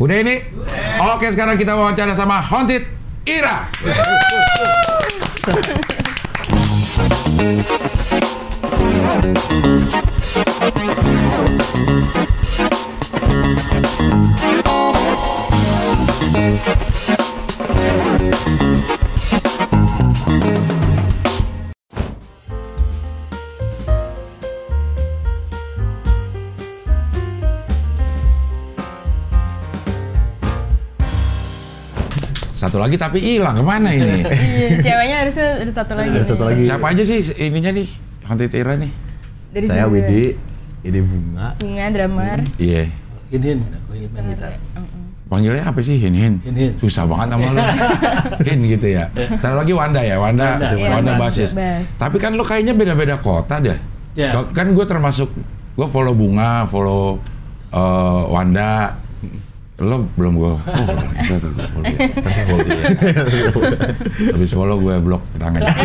Udah ini? Oke, sekarang kita wawancara sama Haunted Ira. Satu lagi tapi hilang, kemana ini? Iya, ceweknya harusnya ada satu lagi. Ada satu lagi. Siapa aja sih ininya nih, Haunted Ira nih? Dari Saya sini. Widi, ini Bunga. Bunga, drummer. Iya. Hin, aku ini main gitar. Panggilnya apa sih? Hin. Susah banget sama lu. Hin gitu ya. Satu lagi Wanda ya, Wanda Iya, basis. bass. Tapi kan lu kayaknya beda-beda kota deh. Ya. Kan gue termasuk, gue follow Bunga, follow Wanda. Lo belum gue. Habis follow gue blok, tenang aja.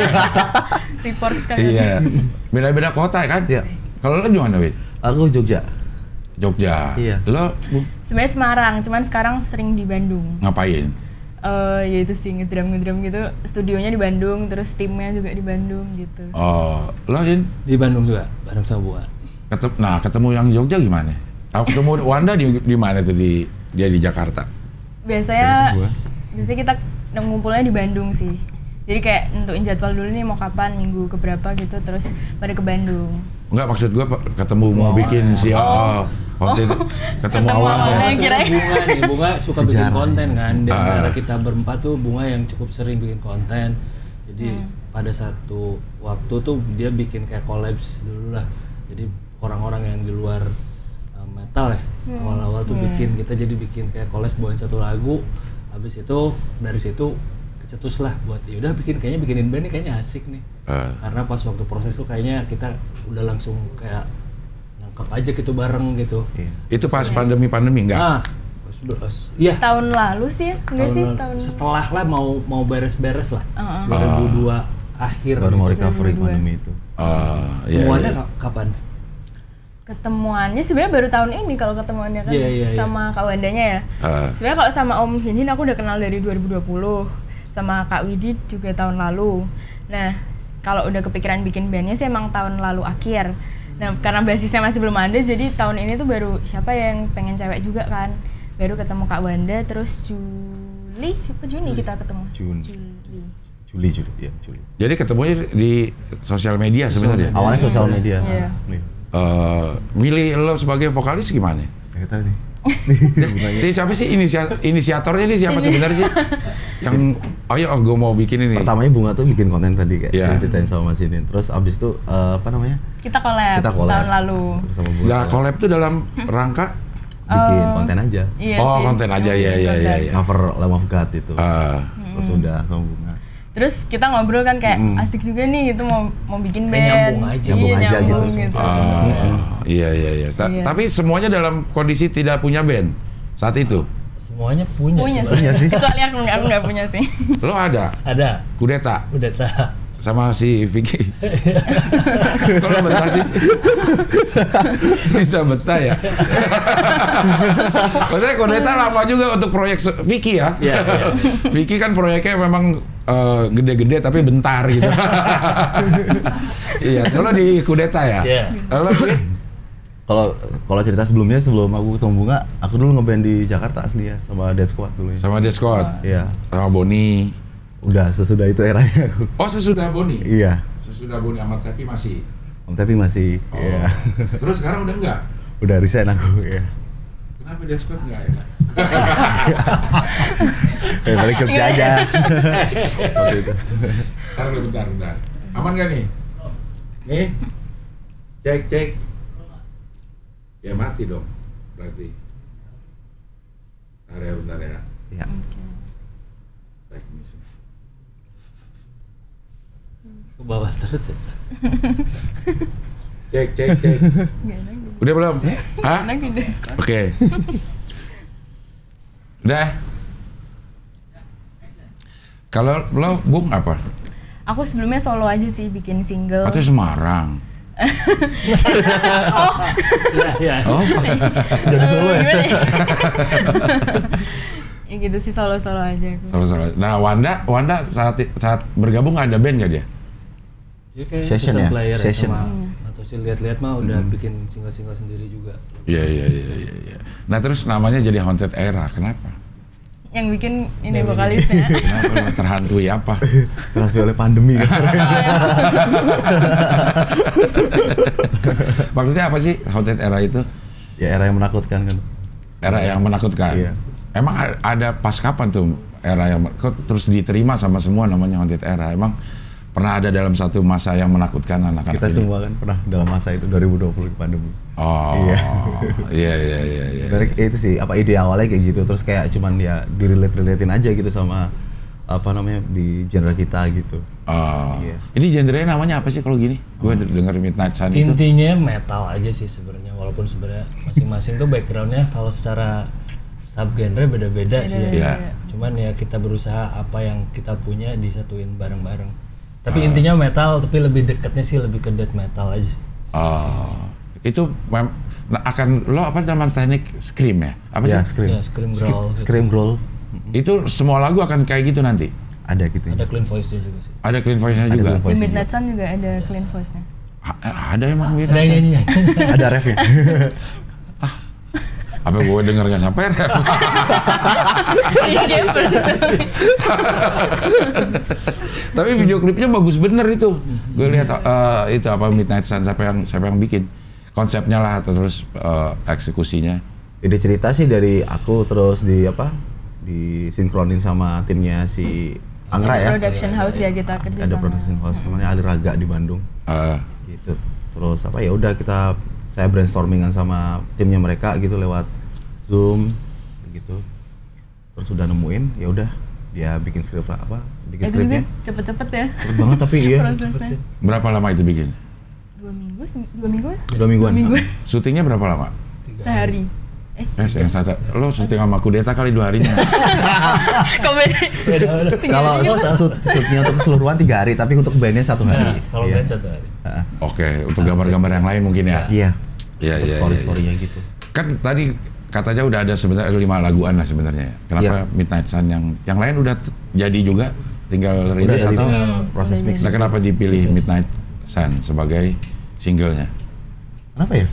Report sekali. Iya. Beda-beda kota kan? Iya. Kalau lo di mana, Wid? Aku Jogja. Jogja. Iya. Lo Sebenarnya Semarang, cuman sekarang sering di Bandung. ngapain? Ya itu sih ngedrum gitu. Studionya di Bandung, terus timnya juga di Bandung gitu. Oh, lo Hin? Di Bandung juga, bareng sama Bunga. Ketemu yang Jogja gimana? Ketemu Wanda di mana tuh dia di Jakarta? Biasanya kita ngumpulnya di Bandung sih. Jadi kayak nentuin jadwal dulu nih mau kapan, minggu keberapa gitu, terus pada ke Bandung. Enggak, maksud gue ketemu mau bikin si ketemu awalnya. Kirain. Bunga suka bikin konten kan. Di antara kita berempat tuh Bunga yang cukup sering bikin konten. Jadi pada satu waktu tuh dia bikin kayak collabs dulu lah. Jadi orang-orang yang di luar metal ya, awal-awal tuh kita jadi bikin kayak collabs bawain satu lagu. Habis itu dari situ kecetus lah buat yaudah bikinin band nih kayaknya asik nih. Karena pas waktu proses tuh kayaknya kita udah langsung kayak nangkep aja gitu bareng gitu. Itu pas pandemi enggak? Iya. Tahun lalu sih ya? Enggak sih, tahun setelah lah mau beres-beres lah. 2002 akhir. Baru mau gitu. recovery pandemi itu. Iya. Semuanya kapan? ketemuannya sebenarnya baru tahun ini kalau ketemuannya kan sama Kak Wandanya ya. Sebenarnya kalau sama Om Hinhin aku udah kenal dari 2020, sama Kak Widi juga tahun lalu. Nah kalau udah kepikiran bikin bandnya sih emang tahun lalu akhir. Nah karena basisnya masih belum ada, jadi tahun ini tuh baru siapa yang pengen cewek juga kan, baru ketemu Kak Wanda, terus Juni kita ketemu. Juli. Jadi ketemunya di sosial media sebenarnya. Awalnya sosial media. Iya. Milih lo sebagai vokalis gimana? Nggak tahu nih. Siapa sih inisiatornya nih, siapa sebenarnya sih? Yang ayo gue mau bikin ini. Pertamanya Bunga tuh bikin konten tadi kayak ceritain sama Mas Inin. Terus abis itu apa namanya? Kita collab tahun lalu. Sama Bunga. Nah, collab tuh dalam rangka bikin konten aja. Iya konten aja ya. Cover Lamb of God itu. Terus udah sama Bunga. Terus kita ngobrol kan kayak asik juga nih gitu mau bikin band. Nyambung aja gitu. Iya. Tapi semuanya dalam kondisi tidak punya band saat itu. Semuanya punya sih. Kecuali aku nggak punya sih. Lo ada? Ada. Kudeta. Sama si Vicky. Kalau betah sih. Bisa betah ya. Maksudnya Kudeta lama juga untuk proyek Vicky ya. Iya. Vicky kan proyeknya memang gede-gede tapi bentar gitu. Iya, kalau di Kudeta ya. Kalau cerita sebelum aku ketemu Bunga, aku dulu ngeband di Jakarta asli ya, sama Dead Squad dulu ya. Sama Dead Squad? Iya. Sama Boni? Udah, sesudah itu eranya aku. Oh, sesudah Boni? Iya. Sesudah Boni sama Tepi masih? Tepi masih, iya. Terus sekarang udah enggak? Udah resign aku, iya. Kenapa Dead Squad enggak enak? Balik Jogja aja. Bentar. Aman gak nih? Nih? Cek. Ya mati dong, berarti. Bentar ya. Iya. Teknis. Ke bawah terus ya. Cek. Udah belum? Hah? Oke. Udah. Kalau lo Bung apa? Aku sebelumnya solo aja sih, bikin single. Atau Semarang? Oh. Jadi solo ya? Ya gitu sih, solo-solo aja aku. Solo-solo. Nah, Wanda saat bergabung ada band nggak dia? Dia kayak Session season ya? player Session. sama atau sih lihat-lihat mah udah bikin single-single sendiri juga. Iya. Nah, terus namanya jadi Haunted Era. Kenapa? Yang bikin ini vokalisnya. Kenapa terhantui apa? Terhantui oleh pandemi kan. Maksudnya apa sih Haunted Era itu? Ya era yang menakutkan kan. Era yang menakutkan. Iya. Emang ada pas kapan tuh era yang kok terus diterima sama semua namanya Haunted Era? Emang pernah ada dalam satu masa yang menakutkan anak-anak Kita ini? semua kan pernah dalam masa itu 2020 pandemi. Oh, iya. Dari itu sih apa ide awalnya kayak gitu, terus kayak cuman ya direlate-relatein aja gitu sama apa namanya di genre kita gitu. Oh. Iya. Ini genrenya namanya apa sih kalau gini? Gue denger Midnight Sun itu. Intinya metal aja sih sebenarnya, walaupun sebenarnya masing-masing tuh backgroundnya kalau secara subgenre beda-beda sih ya. Iya. Cuman ya kita berusaha apa yang kita punya disatuin bareng-bareng. Tapi intinya metal, tapi lebih dekatnya sih lebih ke death metal aja sih. Itu akan lo apa nama teknik scream ya? Apa Ya, sih? scream. Ya, scream growl. Gitu. Scream growl. Itu semua lagu akan kayak gitu nanti? Ada gitu. Ada clean voice-nya juga sih. Ada clean voice-nya Ada juga? clean voice. Di Midnight Sun juga ada clean voice-nya. Ada emang gitu? Ada yang nyanyi. Ada refnya. Apa gue denger nggak sampai ref? Tapi video klipnya bagus bener itu. Gue lihat itu apa Midnight Sun siapa yang bikin konsepnya lah atau terus eksekusinya. Ide cerita sih dari aku, terus disinkronin sama timnya si Angra ya. Production house ya kita kerja Ada sama. production house namanya Ali Raga di Bandung. Gitu. Terus apa ya udah saya brainstormingan sama timnya mereka gitu lewat Zoom gitu. Terus udah nemuin, ya udah dia bikin skripnya. Cepet-cepet ya. Cepet banget tapi iya. Prosesnya. Berapa lama itu bikin? 2 minggu ya? 2 mingguan. 2 minggu. Syutingnya berapa lama? Sehari. Yang satu, lo syuting sama Kudeta kali 2 harinya. Kalau shootnya untuk keseluruhan 3 hari, tapi untuk bandnya 1 hari. Kalau Iya. band 1 hari. Oke, untuk gambar-gambar yang lain mungkin ya? Iya. Iya, Untuk iya, story-storynya gitu. Kan tadi katanya udah ada sebenarnya 5 laguan lah sebenarnya. Kenapa Midnight Sun yang lain udah jadi juga, tinggal rilis Udah atau? proses mix. Nah, kenapa dipilih Midnight Sun sebagai singlenya? Kenapa ya?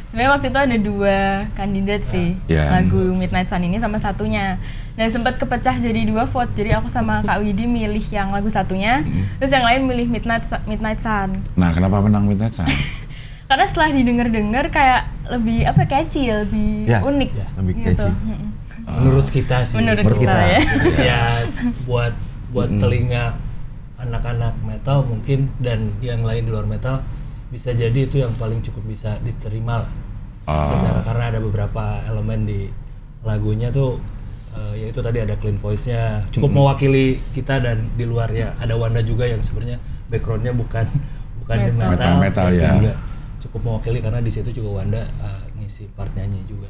Sebenarnya waktu itu ada 2 kandidat sih, lagu Midnight Sun ini sama satunya. Dan sempat kepecah jadi 2 vote. Jadi aku sama Kak Widi milih yang lagu satunya, terus yang lain milih Midnight Sun. Nah, kenapa menang Midnight Sun? Karena setelah didengar-dengar kayak lebih catchy, lebih unik. Lebih gitu. catchy. Menurut kita sih. Menurut kita ya. Ya buat telinga anak-anak metal mungkin dan yang lain di luar metal bisa jadi itu yang paling cukup bisa diterima lah. Secara karena ada beberapa elemen di lagunya tuh yaitu tadi ada clean voice-nya cukup mewakili kita, dan di luar ya ada Wanda juga yang sebenarnya background-nya bukan di metal ya. Juga cukup mewakili karena di situ juga Wanda ngisi part nyanyi juga.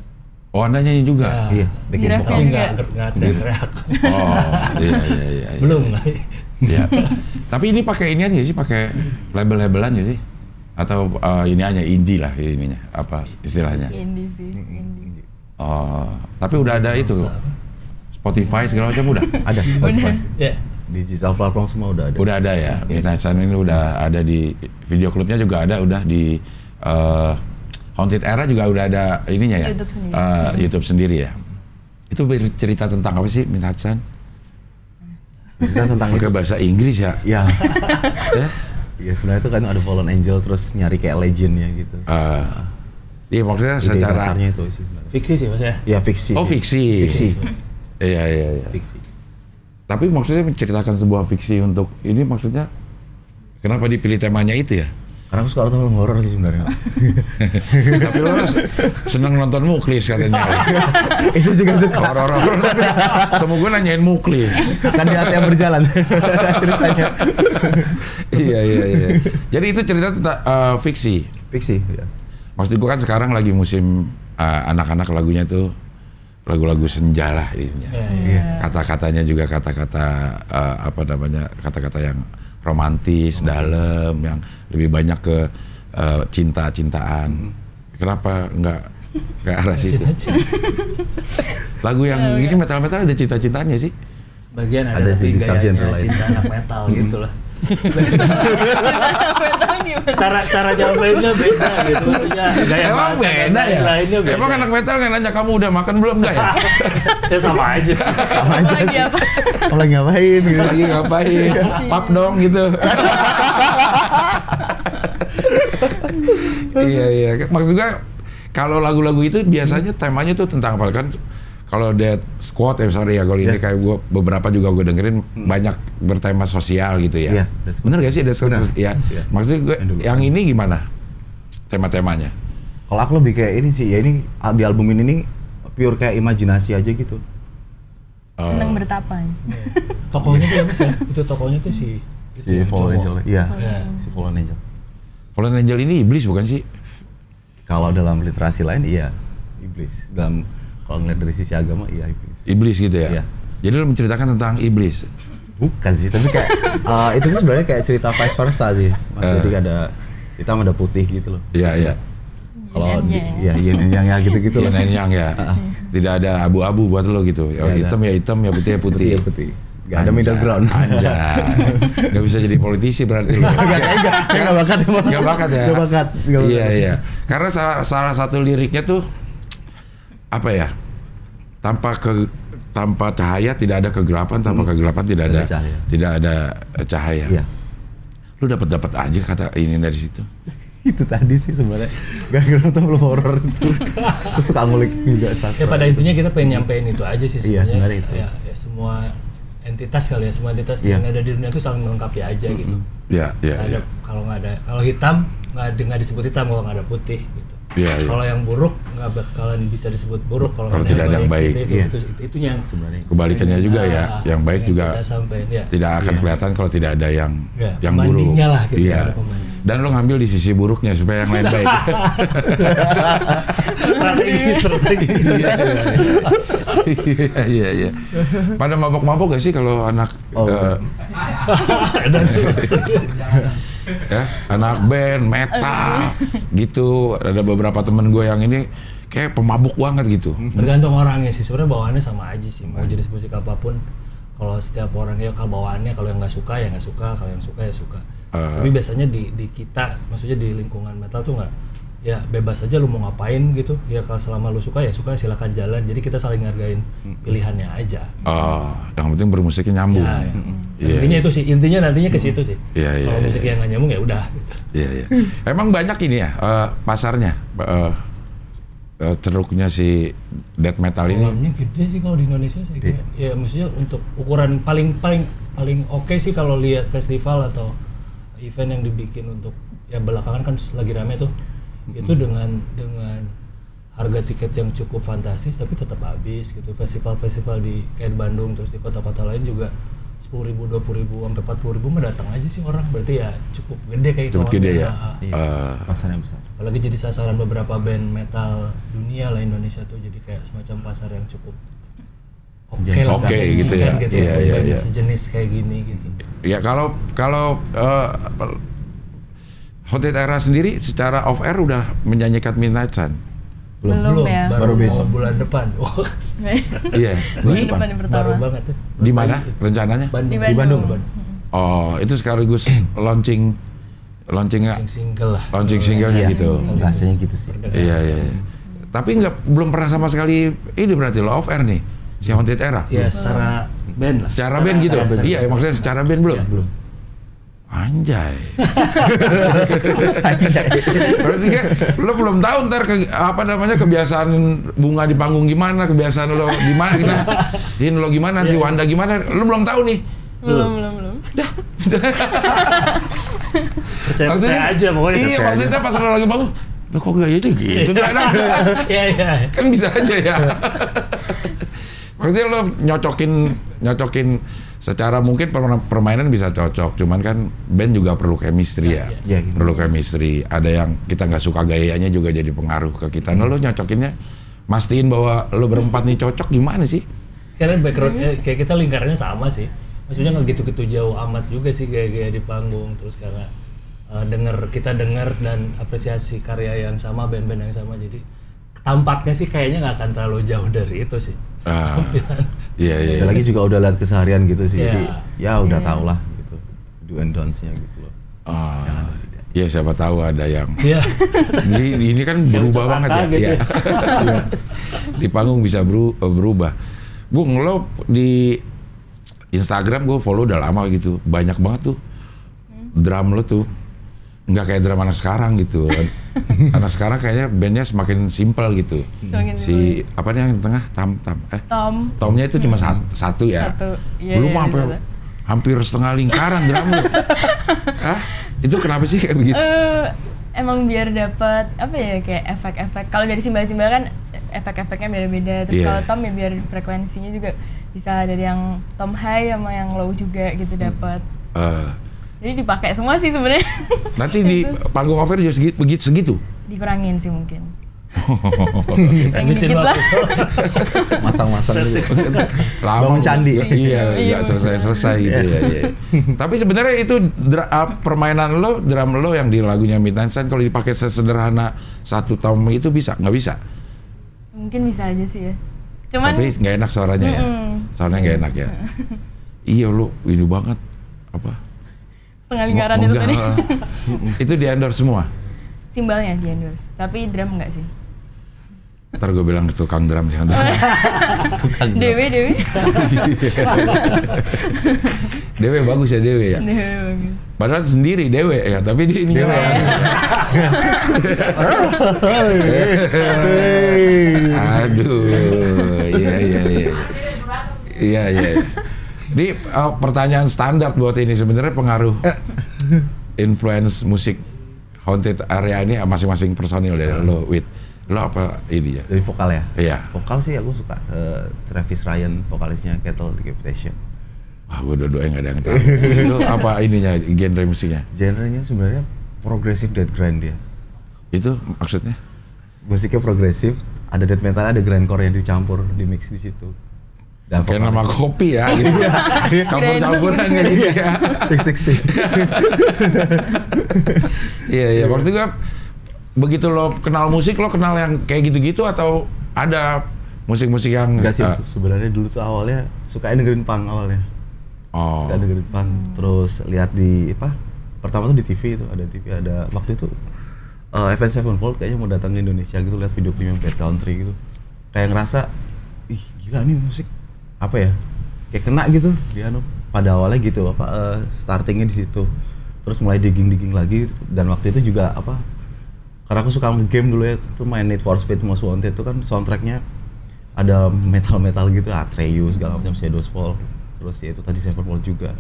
Oh, Anda nyanyi juga? Iya, bikin Di vokal. Tapi nggak teriak-teriak. Oh, iya. Belum lah. Iya. Tapi ini pakai inian ya sih, pakai label-labelan ya sih? Atau ini hanya indie lah ininya, apa istilahnya? Indie sih, indie. Oh, tapi udah ada itu, Spotify segala macam udah? Ada Spotify. Ya. Di digital platform semua udah ada. Udah ada ya, Midnight Sun ini udah ada di video klipnya juga ada, udah di Haunted Era juga udah ada ininya ya? YouTube sendiri. YouTube sendiri ya? Itu bercerita tentang apa sih Midnight Sun? Bisa tentang Pakai bahasa Inggris ya? Iya. Ya? Iya, sebenarnya itu kan ada fallen angel terus nyari kayak legendnya gitu. Iya, maksudnya Ide secara dasarnya itu sih sebenarnya. Fiksi sih mas ya? Iya, fiksi. Oh, sih. fiksi. Fiksi. Iya. Fiksi. Tapi maksudnya menceritakan sebuah fiksi untuk ini maksudnya kenapa dipilih temanya itu ya? Karena aku suka film horor sih sebenarnya. Tapi lo seneng nonton Muklis katanya. Itu juga suka. Horor-horor tapi temu gue nanyain Muklis. Kan di hati yang berjalan ceritanya. Iya. Jadi itu cerita tentang fiksi. Fiksi, ya. Maksud gue kan sekarang lagi musim anak-anak lagunya tuh lagu-lagu senja lah ininya. Iya. Kata-katanya juga kata-kata apa namanya, kata-kata yang romantis, dalam, yang lebih banyak ke cinta-cintaan. Kenapa nggak ke arah situ? Lagu yang ini metal-metal ada cinta-cintanya sih? Sebagian ada sih di subgenre lain. Cinta anak metal gitu lah. cara nyampainya beda gitu, maksudnya gaya bahasa beda ya? Lainnya beda. Emang anak metal nggak nanya kamu udah makan belum nggak ya? Ya sama aja sih. Sama aja sih. Lagi ngapain gitu. Lagi ngapain? Pap dong gitu. Iya. Maksudnya kalau lagu-lagu itu biasanya temanya tuh tentang apa kan? Kalau Death Squad sorry ya, kalau ini kayak gue beberapa juga gue dengerin banyak bertema sosial gitu ya. Bener gak sih Death Squad? Iya. Maksudnya gue yang ini gimana tema-temanya? Kalau aku lebih kayak ini sih, ya ini di album ini pure kayak imajinasi aja gitu. Seneng bertapa. Tokohnya tuh apa sih? Itu tokohnya tuh si Fallen Angel. Iya. Si Fallen Angel. Fallen Angel ini iblis bukan sih? Kalau dalam literasi lain iya iblis. Kalau ngeliat dari sisi agama, iya iblis. Iblis gitu ya? Iya. Jadi lo menceritakan tentang iblis? Bukan sih, tapi kayak itu tuh sebenarnya kayak cerita vice versa sih. Mas, jadi ada hitam ada putih gitu loh. Iya. Kalau yin yang ya gitu-gitu loh. Yin yang ya. Tidak ada abu-abu buat lo gitu. Ya hitam ya hitam, ya putih ya putih. Putih. Gak ada middle ground. Anjay. Gak bisa jadi politisi berarti lo. Gak bakat emang. Gak bakat ya? Gak bakat. Iya. Karena salah satu liriknya tuh apa ya, tanpa cahaya tidak ada kegelapan, tanpa kegelapan tidak ada cahaya. Iya. Lu dapat aja kata ini dari situ. Itu tadi sih sebenarnya gara-gara nonton film horor itu. Terus suka ngulik juga sastra. Ya pada intinya kita pengen nyampein itu aja sih sebenarnya. Iya sebenarnya itu. Ya semua entitas kali ya, semua entitas yang ada di dunia itu saling melengkapi aja gitu. Iya. Kalau hitam nggak disebut hitam kalau nggak ada putih gitu. Iya. Kalau yang buruk nggak bakalan bisa disebut buruk kalau tidak ada yang baik. Itu yang sebenarnya. Kebalikannya juga ya, yang baik juga tidak akan kelihatan kalau tidak ada yang buruk. Lah, gitu iya. Dan lo ngambil di sisi buruknya supaya yang lain baik. Strategi. Iya. Pada mabok-mabok gak sih kalau anak? Ya, anak band metal gitu. Ada beberapa temen gue yang ini kayak pemabuk banget gitu. Tergantung orangnya sih, sebenarnya bawaannya sama aja sih, mau jenis musik apapun. Kalau setiap orang ya kalau bawaannya, kalau yang nggak suka ya nggak suka, kalau yang suka ya suka. Tapi biasanya di kita, maksudnya di lingkungan metal tuh nggak, ya bebas aja lu mau ngapain gitu. Ya kalau selama lu suka ya suka, silakan jalan. Jadi kita saling ngargain pilihannya aja. Yang penting bermusiknya nyambung. Intinya itu sih, intinya nantinya ke situ sih. Kalau musik yang nggak nyambung ya udah. Gitu. Iya. Emang banyak ini ya pasarnya. Ceruknya si death metal ini. Volume-nya gede sih kalau di Indonesia saya kira. Ya maksudnya untuk ukuran paling oke sih kalau lihat festival atau event yang dibikin untuk ya belakangan kan lagi rame tuh. Itu dengan harga tiket yang cukup fantastis tapi tetap habis gitu. Festival-festival di kayak Bandung terus di kota-kota lain juga 10.000, 20.000, sampai 40.000 mah datang aja sih orang, berarti ya cukup gede kayak cukup gede ya. Pasar yang besar. Apalagi jadi sasaran beberapa band metal dunia lah Indonesia tuh, jadi kayak semacam pasar yang cukup oke gitu ya. Iya. Sejenis kayak gini gitu. Ya kalau Haunted Era sendiri secara off air udah menyanyikan Midnight Sun. Belum ya. Baru besok bulan depan. Iya. Baru banget tuh. Di mana rencananya? Di Bandung. Oh, itu sekaligus launching singlenya gitu. Bahasanya gitu sih. Iya. Tapi belum pernah sama sekali ini berarti lo off air nih si Haunted Era. Iya, secara band lah. Secara band gitu. Iya, maksudnya secara band belum. Belum. Anjay. Berarti kan lo belum tahu ntar kebiasaan Bunga di panggung gimana, kebiasaan lo gimana, lo gimana, nanti Wanda gimana, lo belum tahu nih. Belum. Dah. Percaya aja pokoknya. Iya, maksudnya pas lo lagi bangun, lo kok gak gitu? Iya. Kan bisa aja ya. Maksudnya lo nyocokin secara mungkin permainan bisa cocok, cuman kan band juga perlu chemistry ya. Perlu chemistry. Ada yang kita nggak suka gayanya juga jadi pengaruh ke kita. Nah, lo nyocokinnya, mastiin bahwa lo berempat nih cocok gimana sih? Karena backgroundnya kayak kita lingkarannya sama sih. maksudnya nggak gitu-gitu jauh amat juga sih gaya-gaya di panggung, terus karena kita denger dan apresiasi karya yang sama, band-band yang sama, jadi tampaknya sih kayaknya nggak akan terlalu jauh dari itu sih. Iya. Lagi juga udah lihat keseharian gitu sih, jadi ya udah tau lah gitu, do and don'ts-nya gitu loh. Ya siapa tahu ada yang ini kan berubah banget ya. Gitu. Di panggung bisa berubah. Bung, lo di Instagram gue follow udah lama gitu, banyak banget tuh drum lo tuh. Nggak kayak drum anak sekarang gitu. Anak sekarang kayaknya bandnya semakin simpel gitu. Si apa nih yang di tengah? Tomnya itu cuma satu ya. Belum hampir setengah lingkaran drum lo. Itu kenapa sih kayak begitu? Emang biar dapat apa ya, kayak efek-efek. Kalau dari simbal-simbal kan efek-efeknya beda-beda. Terus kalau tom ya biar frekuensinya juga bisa dari yang tom high sama yang low juga gitu dapat. Jadi dipakai semua sih sebenarnya. Nanti di panggung over juga segitu? Dikurangin sih mungkin. Habisin waktu masang-masang gitu. Lama bangun candi. Iya, nggak selesai gitu ya. Tapi sebenarnya itu permainan lo, drum lo yang di lagunya Midnight Sun kalau dipakai sesederhana satu tom itu bisa, nggak bisa? Mungkin bisa aja sih ya. Cuman tapi nggak enak suaranya ya. Suaranya nggak enak ya. Iya lo, ini banget apa? Setengah lingkaran itu tadi. Itu di endorse semua? Simbalnya di endorse, tapi drum enggak sih. Ntar gue bilang tukang drum sih. Dewe. Dewe bagus ya Dewe ya? Dewe bagus. Padahal sendiri Dewe ya, tapi dia ini Dewe ya. Aduh, iya. Ini pertanyaan standar buat ini sebenarnya pengaruh influence musik Haunted Area ini masing-masing personil dari lo, lo apa ini ya? Dari vokal ya? Iya. Vokal sih aku suka Travis Ryan, vokalisnya Cattle Decapitation. Wah, gue dua-duanya nggak ada yang tahu. Itu apa ininya, genre musiknya? Genrenya sebenarnya progressive death grind dia. Itu maksudnya? Musiknya progresif, ada death metal, ada grindcore yang dicampur, di mix di situ. Dan kayak nama kopi ya, gitu. Campur-campuran kayak gitu ya. Iya. Waktu itu begitu lo kenal musik, lo kenal yang kayak gitu-gitu atau ada musik-musik yang... Enggak sih, sebenarnya dulu tuh awalnya suka dengerin punk awalnya. Suka dengerin punk, terus lihat di pertama tuh di TV itu, ada waktu itu Avenged Sevenfold kayaknya mau datang ke Indonesia gitu, lihat video klipnya Bad Country gitu. Kayak ngerasa, ih gila nih musik. Apa ya, kayak kena gitu dia pada awalnya gitu startingnya di situ, terus mulai digging lagi. Dan waktu itu juga karena aku suka game dulu ya, tuh main Need for Speed Most Wanted itu kan soundtracknya ada metal gitu, Atreyu segala macam, Shadows Fall, terus ya itu tadi Sevenfold juga.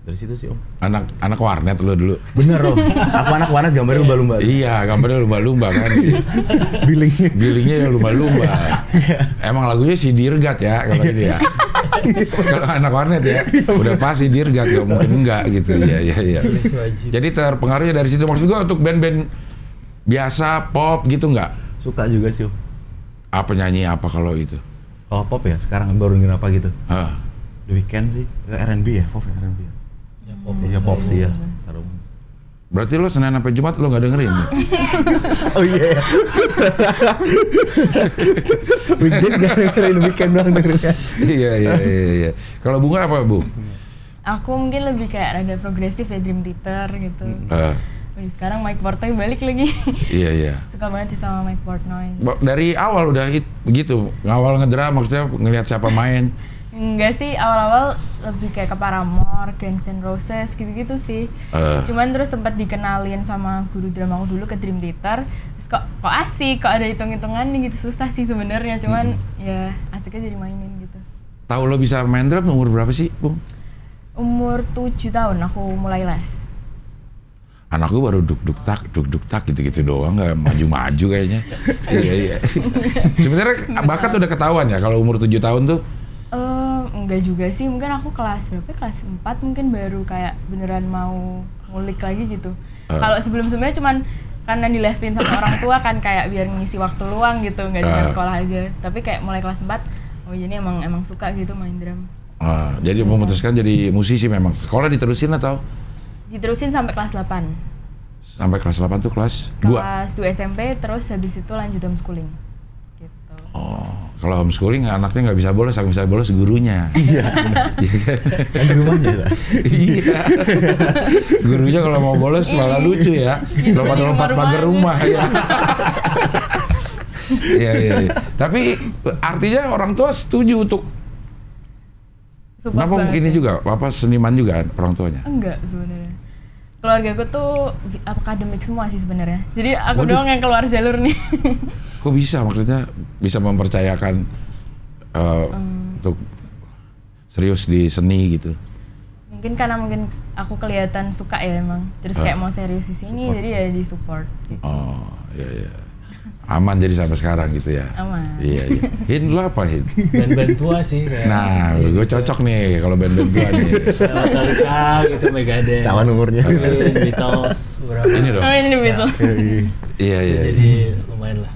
Dari situ sih anak warnet lo dulu. Bener Om, aku anak warnet gambarnya lumba-lumba. Iya, gambarnya lumba-lumba kan. Billingnya lumba-lumba. Emang lagunya si Dirgat ya kalau ini ya. Kalau anak warnet ya, udah pasti Dirgat, gak mungkin enggak gitu. Iya. Jadi terpengaruhnya dari situ. Maksud gua untuk band-band biasa pop gitu nggak? Suka juga sih Om. Apa nyanyi apa kalau itu? Kalau pop ya, sekarang baru denger apa gitu? The Weeknd sih, R&B ya, pop R&B. Ya pop sih ya. Berarti lo Senin sampai Jumat lo nggak dengerin? Oh iya. Weekdays nggak dengerin, weekend doang dengerin. Iya. Kalau Bunga apa Bu? Aku mungkin lebih kayak rada progresif ya, Dream Theater gitu. Sekarang Mike Portnoy balik lagi. Iya. Suka banget sih sama Mike Portnoy. Dari awal udah begitu, ngawal ngedrum maksudnya ngelihat siapa main. Enggak sih, awal-awal lebih kayak ke Paramore, Guns N' Roses gitu-gitu sih. Cuman terus sempat dikenalin sama guru drum aku dulu ke Dream Theater. Terus kok asik, kok ada hitung-hitungannya gitu, susah sih sebenarnya. Cuman ya asiknya jadi mainin gitu. Tahu lo bisa main drum umur berapa sih, Bung? Umur 7 tahun aku mulai les. Anak gue baru duk duk tak gitu doang, nggak maju kayaknya. Iya. Sebenarnya bakat udah ketahuan ya kalau umur 7 tahun tuh. Enggak juga sih, mungkin aku kelas 4 mungkin baru kayak beneran mau ngulik lagi gitu. Kalau sebelum-sebelumnya cuman karena dilesin sama orang tua kan, kayak biar ngisi waktu luang gitu, nggak cuma sekolah aja. Tapi kayak mulai kelas 4, oh ini emang suka gitu main drum. Jadi memutuskan jadi musisi memang. Sekolah diterusin atau? Diterusin sampai kelas 8. Sampai kelas 8 tuh kelas 2? Kelas 2 SMP, terus habis itu lanjut homeschooling. Gitu. Kalau homeschooling anaknya nggak bisa bolos, yang bisa bolos gurunya. Iya, kan di rumahnya ya. Iya. Gurunya kalau mau bolos malah lucu ya. Lompat-lompat pagar rumah ya. Iya. Tapi artinya orang tua setuju untuk kenapa ini juga, seniman juga orang tuanya? Enggak sebenarnya. Keluarga aku tuh akademik semua sih sebenarnya. Jadi aku doang yang keluar jalur nih. Kok bisa? Maksudnya bisa mempercayakan untuk serius di seni gitu? Mungkin karena aku kelihatan suka ya emang. Terus kayak mau serius di sini, jadi ya di support. Gitu. Iya. Aman jadi sampai sekarang gitu ya? Aman. Iya. Hin, lo apa Hin? Band-band tua sih. Kayak nah, gue cocok nih kalau band-band tua nih. Metallica gitu, Megadeth. Tawan umurnya. Beatles, berapa? Ini dong. Ini The Beatles. Iya. Jadi lumayan lah.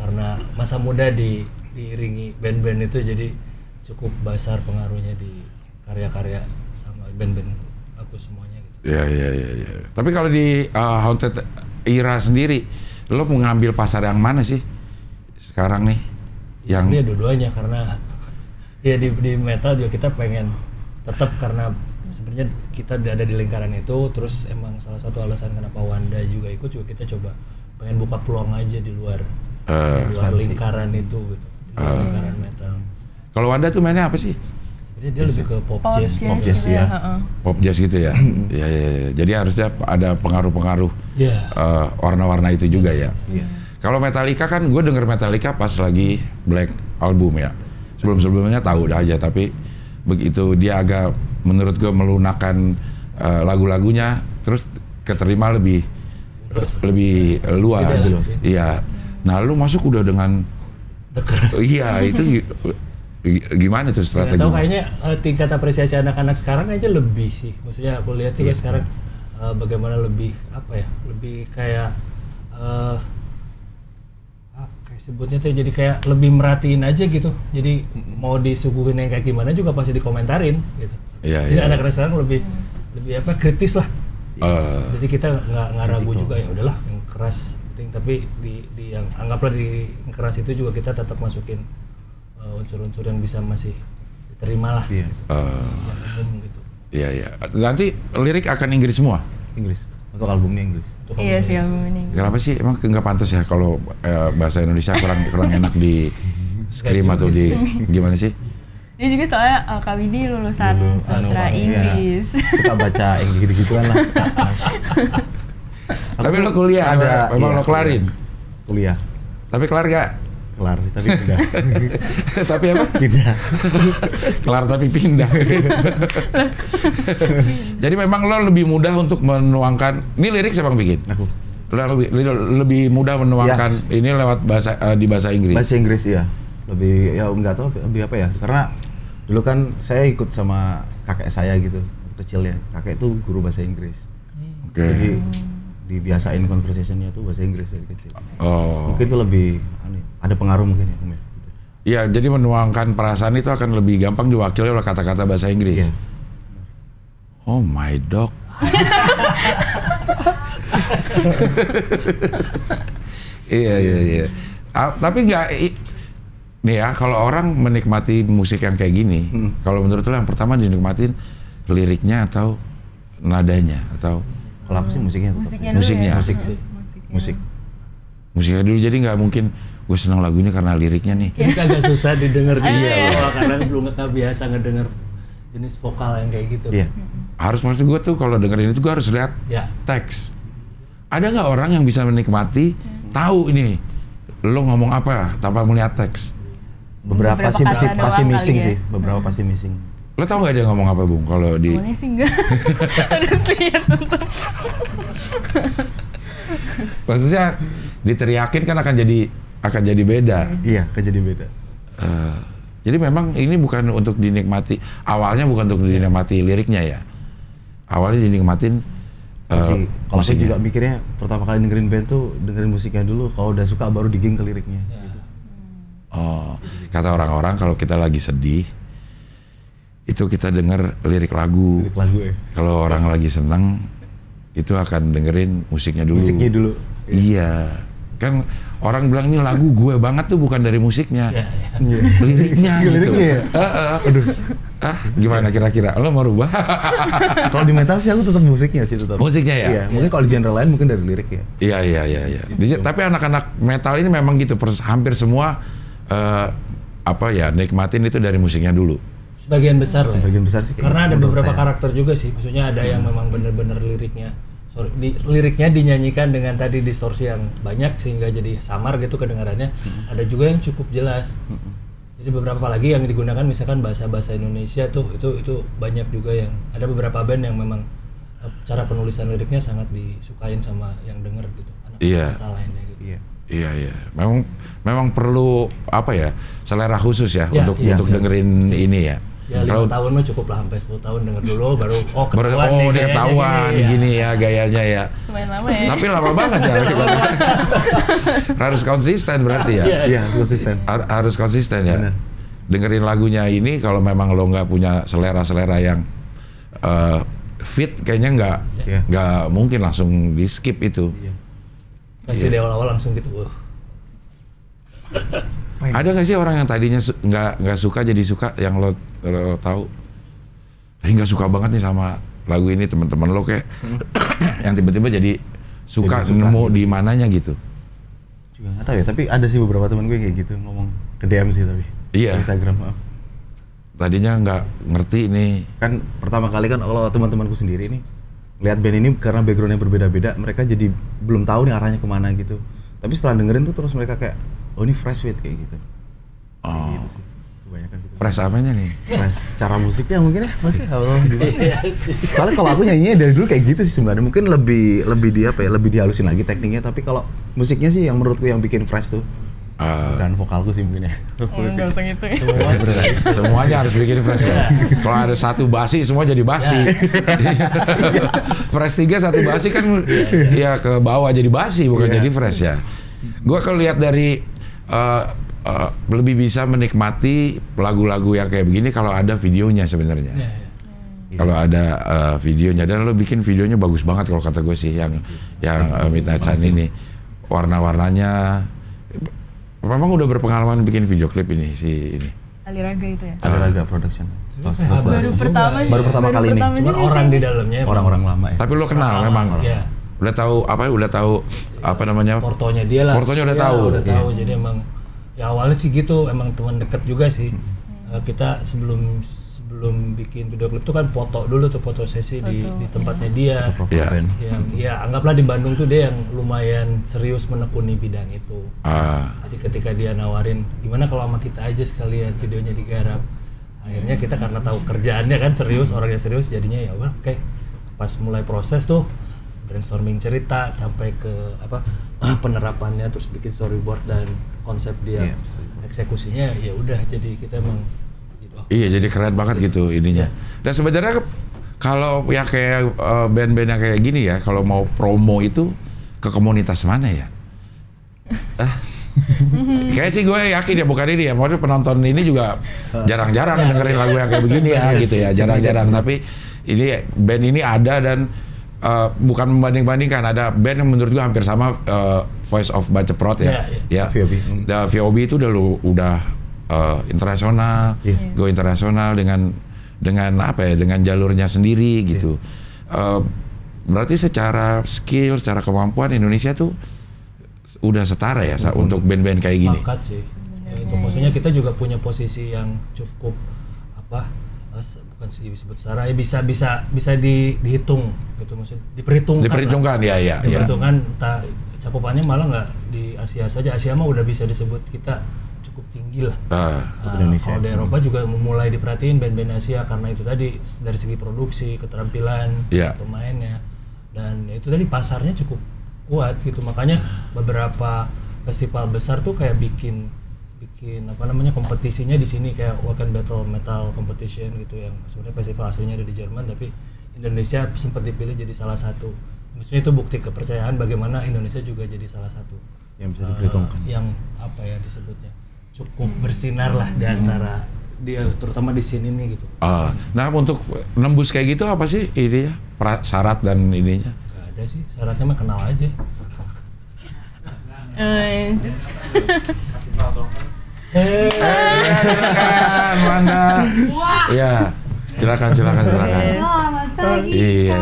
Karena masa muda diiringi band-band itu jadi cukup besar pengaruhnya di karya-karya sama band-band aku semuanya gitu. Iya. Tapi kalau di Haunted Era sendiri, lo mau ngambil pasar yang mana sih sekarang nih? Yang sebenarnya dua-duanya, karena ya di metal juga kita pengen tetap, karena sebenarnya kita ada di lingkaran itu. Terus emang salah satu alasan kenapa Wanda juga ikut, juga kita coba pengen buka peluang aja di luar lingkaran itu gitu, di luar lingkaran metal. Kalau Wanda tuh mainnya apa sih? Sebenarnya dia lebih ke pop jazz gitu ya. Pop jazz gitu ya. Iya. Jadi harusnya ada pengaruh-pengaruh warna-warna itu juga ya. Kalau Metallica kan gue denger Metallica pas lagi Black Album ya. Sebelum-sebelumnya tahu udah aja, tapi begitu dia agak menurut gue melunakkan lagu-lagunya, terus keterima lebih luas. Iya. Nah, lu masuk udah dengan iya, itu gimana tuh strategi? Tahu kayaknya tingkat apresiasi anak-anak sekarang aja lebih sih. Maksudnya aku lihat juga sekarang bagaimana lebih lebih kayak kayak sebutnya tuh jadi kayak lebih merhatiin aja gitu. Jadi mau disuguhin yang kayak gimana juga pasti dikomentarin gitu. Jadi anak-anak sekarang lebih kritis lah. Jadi kita nggak ragu juga, ya udahlah yang keras penting, tapi di yang anggaplah di yang keras itu juga kita tetap masukin unsur-unsur yang bisa masih diterima lah, gitu. Yang umum gitu. Iya. Nanti lirik akan Inggris semua? Inggris. Untuk albumnya Inggris. Iya sih, album ini. Kenapa sih? Emang nggak pantas ya kalau bahasa Indonesia kurang enak di scream atau di gimana sih? Dia juga soalnya Kak Widi lulusan sastra Inggris. Suka baca yang gitu-gituan lah. Tapi lo kuliah, memang lo kelarin? Kuliah. Tapi kelar gak? Kelar sih, tapi pindah. Tapi apa? Pindah. Kelar tapi pindah. Jadi memang lo lebih mudah untuk menuangkan, ini lirik siapa yang bikin? Aku. Lo lebih mudah menuangkan ini lewat di bahasa Inggris? Bahasa Inggris, iya. Lebih, ya nggak tahu lebih apa ya, karena dulu kan saya ikut sama kakek saya gitu, waktu kecilnya. Kakek itu guru bahasa Inggris. Jadi dibiasain conversationnya tuh bahasa Inggris dari kecil. Mungkin itu lebih ada pengaruh mungkin ya Om ya. Iya, jadi menuangkan perasaan itu akan lebih gampang diwakili oleh kata-kata bahasa Inggris. Iya. Oh my dog. Iya. Tapi nggak nih ya, kalau orang menikmati musik yang kayak gini, kalau menurut lo yang pertama dinikmatin liriknya atau nadanya atau? Kalau aku sih musiknya. Musiknya. Musiknya dulu, jadi nggak mungkin gue senang lagu ini karena liriknya nih. Ini agak susah didengar juga karena belum biasa ngedenger jenis vokal yang kayak gitu. Iya. Harus, maksud gue tuh kalau dengerin itu gue harus lihat teks. Ada nggak orang yang bisa menikmati tahu ini lo ngomong apa tanpa melihat teks? Beberapa sih pasti missing sih. Beberapa pasti missing. Lo tau nggak dia ngomong apa, Bung? Kalau di Boleh sih enggak. Harus lihat. Maksudnya diteriakin kan akan jadi beda. Iya, akan jadi beda. Jadi memang ini bukan untuk dinikmati. Awalnya bukan untuk dinikmati liriknya ya. Awalnya dinikmatin kalau saya juga mikirnya pertama kali dengerin band tuh dengerin musiknya dulu. Kalau udah suka baru digging ke liriknya. Gitu. Kata orang-orang kalau kita lagi sedih, itu kita denger lirik lagu. Lirik lagu ya. Kalau orang lagi senang itu akan dengerin musiknya dulu. Musiknya dulu. Iya. Kan orang bilang ini lagu gue banget tuh bukan dari musiknya. Liriknya gitu. Liriknya ya? Aduh. Gimana kira-kira? Lo mau rubah? Kalau di metal sih aku tetap musiknya sih tetap. Musiknya ya? Iya, mungkin kalau di genre lain mungkin dari lirik ya. Iya. Tapi anak-anak metal ini memang gitu, hampir semua nikmatin itu dari musiknya dulu. Sebagian besar sih. Karena ada beberapa karakter juga sih, maksudnya ada yang memang benar-benar liriknya dinyanyikan dengan tadi distorsi yang banyak sehingga jadi samar gitu kedengarannya. Ada juga yang cukup jelas. Jadi beberapa lagi yang digunakan misalkan bahasa Indonesia tuh itu banyak juga yang ada beberapa band yang memang cara penulisan liriknya sangat disukain sama yang denger gitu. Iya. Lainnya gitu. Iya. Memang perlu selera khusus ya untuk dengerin ini ya. Ya 5 tahun mah cukup lah, sampai 10 tahun denger dulu baru ketahuan gini ya gayanya ya. Lumayan lama ya. Tapi lama banget ya. Harus konsisten berarti ya. Iya, konsisten. Harus konsisten ya. Bener. Dengerin lagunya ini kalau memang lo nggak punya selera yang fit, kayaknya nggak mungkin langsung di skip itu. Masih di awal-awal langsung gitu. Ada nggak sih orang yang tadinya nggak suka jadi suka, yang lo tahu? Tadi nggak suka banget nih sama lagu ini, teman-teman lo kayak yang tiba-tiba jadi suka nemu di mananya gitu. Juga nggak tahu ya, tapi ada sih beberapa teman gue kayak gitu ngomong ke DM sih tapi. Iya. Instagram. Tadinya nggak ngerti nih. Kan pertama kali kan kalau teman-temanku sendiri nih lihat band ini karena backgroundnya berbeda-beda, mereka jadi belum tahu nih arahnya kemana gitu. Tapi setelah dengerin tuh terus mereka kayak, oh ini fresh with kayak gitu. Kayak gitu sih. Kebanyakan gitu. Fresh apanya nih? Fresh cara musiknya mungkin ya, masih gitu. Iya sih. Soalnya kalau aku nyanyinya dari dulu kayak gitu sih sebenarnya. Mungkin lebih dihalusin lagi tekniknya, tapi kalau musiknya sih yang menurutku yang bikin fresh tuh. Bukan vokalku sih mungkin ya. Ganteng itu ya. Semuanya harus bikin fresh ya. Kalau ada satu basi, semua jadi basi. Fresh 3 satu basi kan ya ke bawah jadi basi, bukan jadi fresh ya. Gua kalau lihat dari lebih bisa menikmati lagu-lagu yang kayak begini kalau ada videonya sebenarnya. Kalau ada videonya, dan lo bikin videonya bagus banget kalau kata gue sih yang Midnight Sun ini. Warna-warnanya memang udah berpengalaman bikin video klip ini si ini. Aliraga itu ya? Aliraga Production. Baru pertama kali ini. Cuman orang di dalamnya. Orang-orang lama ya. Tapi lo kenal memang. Iya. Udah tahu apa namanya? Portonya dia lah. Portonya udah ya, tahu. Udah tahu. Jadi emang ya awalnya sih gitu, emang teman dekat juga sih. Kita sebelum bikin video klip tuh kan foto dulu tuh, foto sesi di tempatnya dia. Ya anggaplah di Bandung tuh dia yang lumayan serius menekuni bidang itu. Jadi ketika dia nawarin gimana kalau sama kita aja sekalian videonya digarap. Akhirnya kita karena tahu kerjaannya kan serius, orangnya serius, jadinya ya oke. Pas mulai proses tuh brainstorming cerita sampai ke penerapannya, terus bikin storyboard dan konsep dia, eksekusinya ya udah, jadi kita emang iya, jadi keren banget gitu ininya. Dan sebenarnya kalau ya kayak band-band yang kayak gini ya, kalau mau promo itu ke komunitas mana ya? Kayak sih gue yakin ya, bukan ini ya, maksudnya penonton ini juga jarang-jarang dengerin lagu yang kayak begini ya gitu ya, jarang-jarang. Tapi ini band ini ada, dan bukan membanding-bandingkan, ada band yang menurut gue hampir sama Voice of Baceprot ya. VOB itu udah internasional, go internasional dengan apa ya, dengan jalurnya sendiri gitu. Berarti secara skill, secara kemampuan Indonesia tuh udah setara ya untuk band-band kayak gini. Sepakat sih. Ya, itu maksudnya kita juga punya posisi yang cukup bukan sih disebut setara, ya bisa dihitung gitu, maksudnya diperhitungkan ya. Diperhitungkan, cakupannya malah nggak di Asia saja. Asia mah udah bisa disebut kita cukup tinggi lah. Indonesia. Kalau di Eropa juga mulai diperhatiin band-band Asia karena itu tadi dari segi produksi, keterampilan pemainnya, dan itu tadi pasarnya cukup kuat gitu. Makanya beberapa festival besar tuh kayak bikin kompetisinya di sini, kayak Wacken Battle Metal Competition gitu, yang sebenarnya festival aslinya ada di Jerman tapi Indonesia sempat dipilih jadi salah satu. Maksudnya itu bukti kepercayaan bagaimana Indonesia juga jadi salah satu yang bisa diperhitungkan, yang disebutnya cukup bersinar lah di antara dia terutama di scene ini gitu. Nah untuk nembus kayak gitu apa sih ini ya syarat dan ininya? Gak ada sih, syaratnya mah kenal aja. Silakan Wanda. Iya, silakan. Selamat pagi. Iya.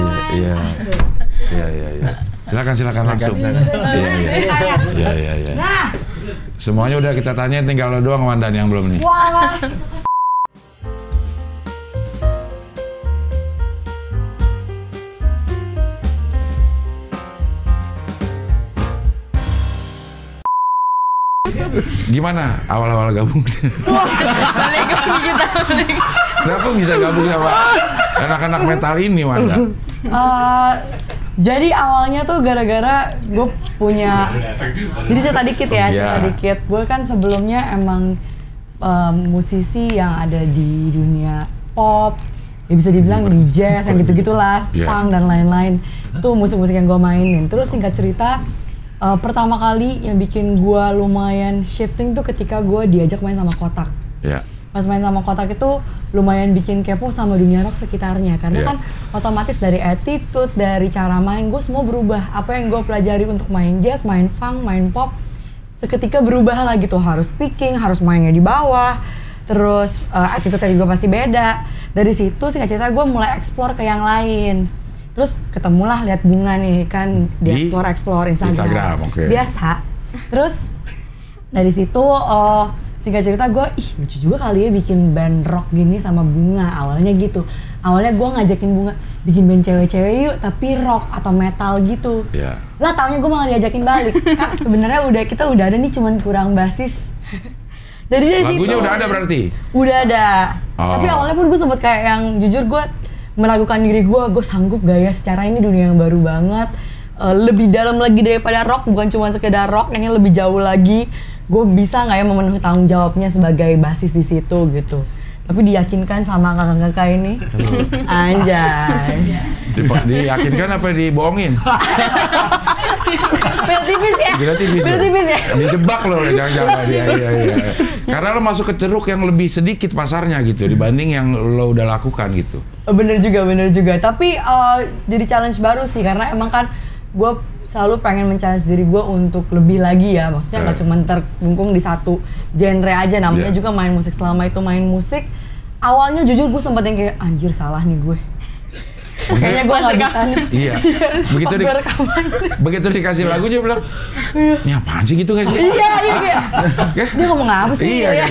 Silakan langsung. Iya. Nah, semuanya udah kita tanya, tinggal lo doang Wanda yang belum nih. wah. Gimana awal-awal gabung? Kenapa bisa gabung sama anak-anak metal ini, Wanda? Jadi awalnya tuh gara-gara gue punya, jadi cerita dikit ya, cerita dikit. Gue kan sebelumnya emang musisi yang ada di dunia pop, ya bisa dibilang di jazz, yang gitu-gitulah, punk dan lain-lain. Itu musik-musik yang gue mainin. Terus singkat cerita, pertama kali yang bikin gue lumayan shifting tuh ketika gue diajak main sama Kotak. Pas main sama Kotak itu lumayan bikin kepo sama dunia rock sekitarnya, karena kan otomatis dari attitude, dari cara main, gue semua berubah. Apa yang gue pelajari untuk main jazz, main funk, main pop, seketika berubah lah gitu. Harus picking, harus mainnya di bawah, terus attitude-nya juga pasti beda. Dari situ singkat cerita gue mulai explore ke yang lain. Terus ketemulah lihat Bunga nih kan di explore Instagram. Biasa. Terus dari situ singkat cerita gue, lucu juga kali ya bikin band rock gini sama Bunga, awalnya gitu. Awalnya gue ngajakin Bunga bikin band cewek-cewek yuk, tapi rock atau metal gitu. Lah taunya gue malah diajakin balik. Kak sebenarnya kita udah ada nih, cuman kurang basis. Jadi dari situ. Lagunya udah ada berarti? Udah ada. Tapi awalnya pun gue sempet kayak yang jujur gue meragukan diri gue sanggup gak ya secara ini dunia yang baru banget. Lebih dalam lagi daripada rock, bukan cuma sekedar rock, kayaknya lebih jauh lagi. Gue bisa nggak ya memenuhi tanggung jawabnya sebagai basis di situ gitu. Tapi diyakinkan sama kakak-kakak ini. Anjay. Diyakinkan apa dibohongin? Beda tipis ya? Beda tipis ya? Dijebak loh, jangan-jangan. Iya. Karena lo masuk ke ceruk yang lebih sedikit pasarnya gitu dibanding yang lo udah lakukan gitu. Bener juga. Tapi jadi challenge baru sih, karena emang kan gue selalu pengen men-challenge diri gue untuk lebih lagi ya. Maksudnya nggak cuma terkungkung di satu genre aja, namanya juga main musik. Selama itu main musik, awalnya jujur gue sempet yang kayak, anjir salah nih gue. Kayaknya gue nggak bisa nih. Iya. Begitu dikasih lagunya bilang, ini apaan sih gitu nggak sih? Iya. Dia ngomong apa sih? Iya.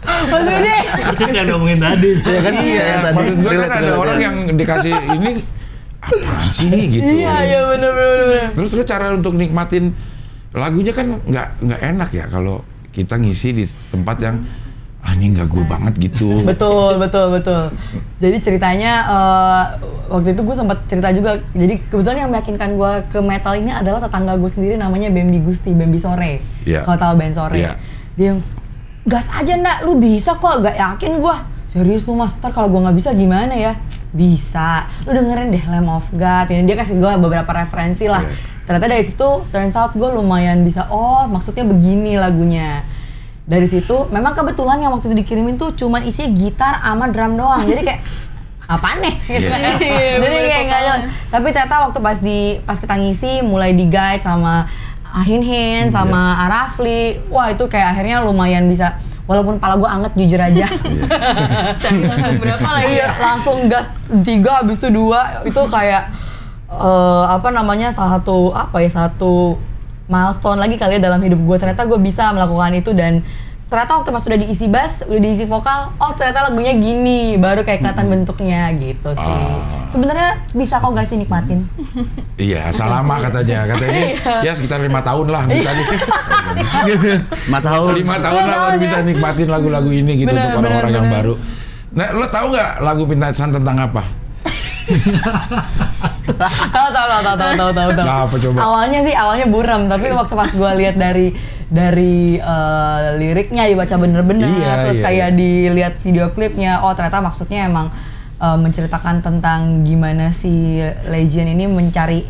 Maksudnya? Percis yang ngomongin tadi. Iya kan tadi. Maksud gue kan ada orang yang dikasih ini apaan sih gitu. Iya bener. Terus cara untuk nikmatin lagunya kan nggak enak ya kalau kita ngisi di tempat yang ini nggak gue banget gitu. Betul. Jadi ceritanya waktu itu gue sempat cerita juga. Jadi kebetulan yang meyakinkan gue ke metal ini adalah tetangga gue sendiri, namanya Bambi Gusti, Bambi Sore. Kalau tahu band Sore. Dia gas aja nak, lu bisa kok. Gak yakin gue. Serius lu mas, ntar kalau gue nggak bisa gimana ya? Bisa. Lu dengerin deh Lamb of God. Ini dia kasih gue beberapa referensi lah. Ternyata dari situ turns out gue lumayan bisa. Oh maksudnya begini lagunya. Dari situ memang kebetulan yang waktu itu dikirimin tuh cuman isinya gitar sama drum doang. Jadi kayak apaan nih? Jadi kayak nggak jalan. Tapi ternyata waktu pas kita ngisi mulai di guide sama Ahin sama Arafli, wah itu kayak akhirnya lumayan bisa. Walaupun pala gue anget jujur aja. Berapa lagi? Langsung gas 3 habis itu 2. Itu kayak salah satu milestone lagi kali ya dalam hidup gue. Ternyata gue bisa melakukan itu, dan ternyata waktu pas udah diisi bass, udah diisi vokal, oh ternyata lagunya gini, baru kayak kelihatan bentuknya gitu sih. Sebenarnya bisa kok gak sih nikmatin? Iya, selama katanya ya sekitar 5 tahun lah bisa nih. 5 tahun lah baru bisa nikmatin lagu-lagu ini gitu untuk orang-orang yang baru. Nah, lo tahu nggak lagu Pintasan tentang apa? Tahu. Apa coba? Awalnya buram, tapi waktu pas gue lihat dari liriknya dibaca bener-bener, terus kayak dilihat video klipnya, oh ternyata maksudnya emang menceritakan tentang gimana si Legend ini mencari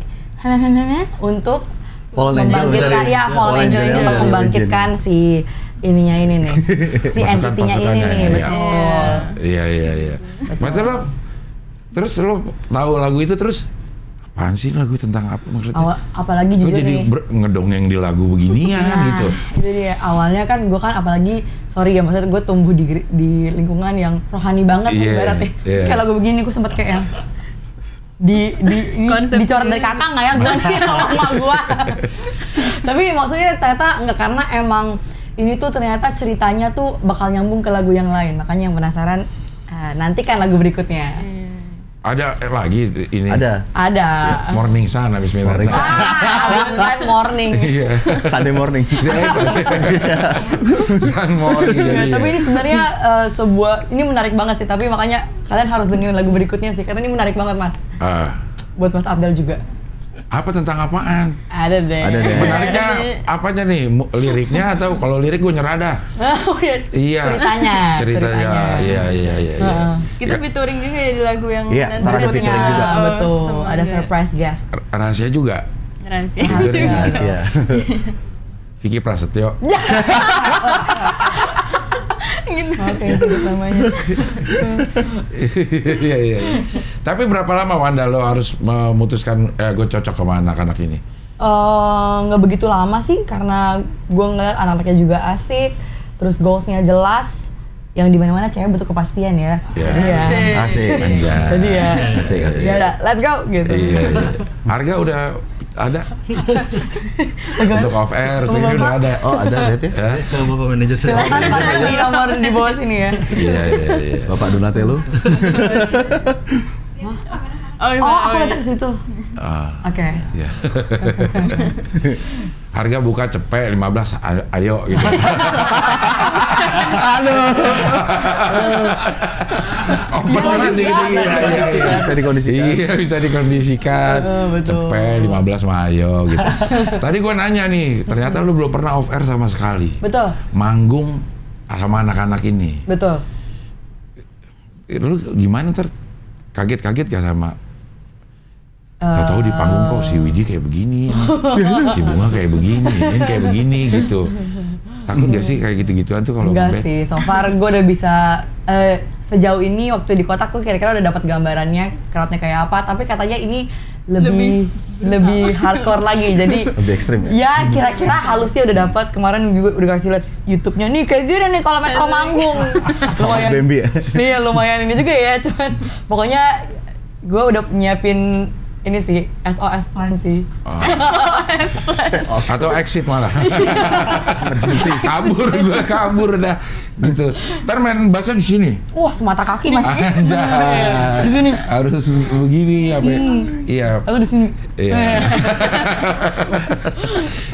untuk membangkitkan Fallen Angel ini untuk membangkitkan si ininya ini nih, si entity-nya ini nih, betul. Iya. Betul lo, terus lo tahu lagu itu terus, apaan sih lagu tentang apa maksudnya? Apalagi jujur jadi nih. ngedongeng di lagu beginian gitu. Jadi awalnya kan gue kan apalagi, sorry ya maksudnya gue tumbuh di lingkungan yang rohani banget ibaratnya. Terus kayak lagu begini gue sempet kayak yang dicoret dari kakak nggak ya gue nih sama mama gue. Tapi maksudnya ternyata enggak, karena emang ini tuh ternyata ceritanya tuh bakal nyambung ke lagu yang lain, makanya yang penasaran nantikan lagu berikutnya. Ada lagi ini? Ada. Morning Sun habis Midnight Sun. Morning. Sunday morning. Sun morning. Tapi ini sebenarnya ini menarik banget sih, tapi makanya kalian harus dengerin lagu berikutnya sih, karena ini menarik banget Mas. Buat Mas Abdel juga. Apa tentang apaan? Ada deh. Menariknya apanya nih? Liriknya atau kalau lirik gue nyerah dah. Oh iya. Ceritanya. Iya. Kita featuring juga ya di lagu yang nanti ada featuring juga. Betul. Ada surprise guest. Rahasia juga. Rahasia. Vicky Prasetyo. Maaf ya sebut namanya. Iya. Tapi berapa lama Wanda lo harus memutuskan gue cocok sama anak-anak ini? Nggak begitu lama sih, karena gue ngeliat anak-anaknya juga asik, terus goalsnya jelas, yang dimana-mana cewek butuh kepastian ya. Iya. Asik. Jadi ya. Asik. Ya udah, let's go gitu. Iya. Harga udah ada untuk off air tuh ini udah ada. Oh ada berarti ya. Bapak manajer saya. Silakan kontak di nomor di bawah sini ya. Iya. Bapak Donatello. Aku datang ke situ. Oke. Iya. Harga buka cepet 15, ayo gitu. Aduh. Bisa dikondisikan. Iya, bisa dikondisikan. Cepet 15 mah ayo gitu. Tadi gue nanya nih, ternyata lu belum pernah off air sama sekali. Betul. Manggung sama anak-anak ini. Betul. Lu gimana kaget-kaget gak sama? Tahu-tahu di panggung kok si Widi kayak begini, si Bunga kayak begini, ini kayak begini gitu. Takut gak sih kayak gitu-gituan tuh kalau enggak sih, so far gue udah bisa sejauh ini waktu di kotak gue kira-kira udah dapat gambarannya crowdnya kayak apa, tapi katanya ini lebih hardcore lagi, jadi lebih ekstrim ya kira-kira halusnya udah dapat. Kemarin gue udah kasih lihat YouTube-nya nih kayak gini nih kalau Metro manggung. Lumayan Bambi ya? Iya lumayan ini juga ya, cuman pokoknya gue udah nyiapin ini sih, SOS plan sih. Atau exit malah. kabur dah gitu. Ntar main basah di sini. Wah, semata kaki Mas. Di sini. Harus begini apa? Iya. Atau di sini. Iya.